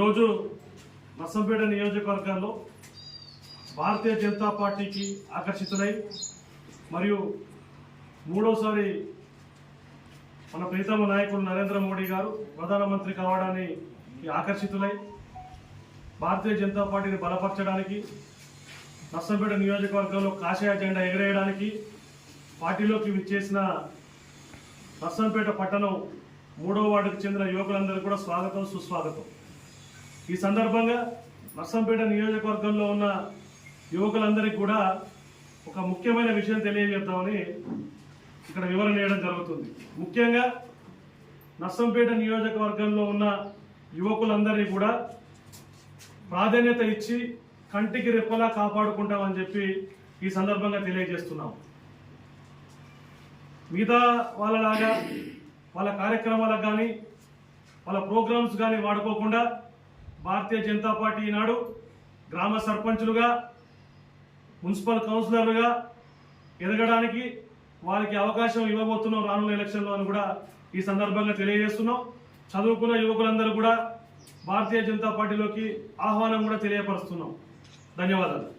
ఈరోజు నర్సంపేట నియోజకవర్గంలో భారతీయ జనతా పార్టీకి ఆకర్షితులై మరియు మూడోసారి మన ప్రీతమ నాయకుడు నరేంద్ర మోడీ గారు ప్రధానమంత్రి కావడాన్ని ఆకర్షితులై భారతీయ జనతా పార్టీని బలపరచడానికి నర్సంపేట నియోజకవర్గంలో కాషాయ జెండా ఎగరేయడానికి పార్టీలోకి విచ్చేసిన నర్సంపేట పట్టణం 3వ వార్డుకు చెందిన యువకులందరూ కూడా స్వాగతం సుస్వాగతం. ఈ సందర్భంగా నర్సంపేట నియోజకవర్గంలో ఉన్న యువకులందరికీ కూడా ఒక ముఖ్యమైన విషయం తెలియజేద్దామని ఇక్కడ వివరణ చేయడం జరుగుతుంది. ముఖ్యంగా నర్సంపేట నియోజకవర్గంలో ఉన్న యువకులందరినీ కూడా ప్రాధాన్యత ఇచ్చి కంటికి రెప్పలా కాపాడుకుంటామని చెప్పి ఈ సందర్భంగా తెలియజేస్తున్నాం. మిగతా వాళ్ళలాగా వాళ్ళ కార్యక్రమాలకు కానీ వాళ్ళ ప్రోగ్రామ్స్ కానీ వాడుకోకుండా భారతీయ జనతా పార్టీ ఈనాడు గ్రామ సర్పంచులుగా మున్సిపల్ కౌన్సిలర్లుగా ఎదగడానికి వారికి అవకాశం ఇవ్వబోతున్నాం రానున్న ఎలక్షన్లో అని కూడా ఈ సందర్భంగా తెలియజేస్తున్నాం. చదువుకున్న యువకులందరూ కూడా భారతీయ జనతా పార్టీలోకి ఆహ్వానం కూడా తెలియపరుస్తున్నాం. ధన్యవాదాలు.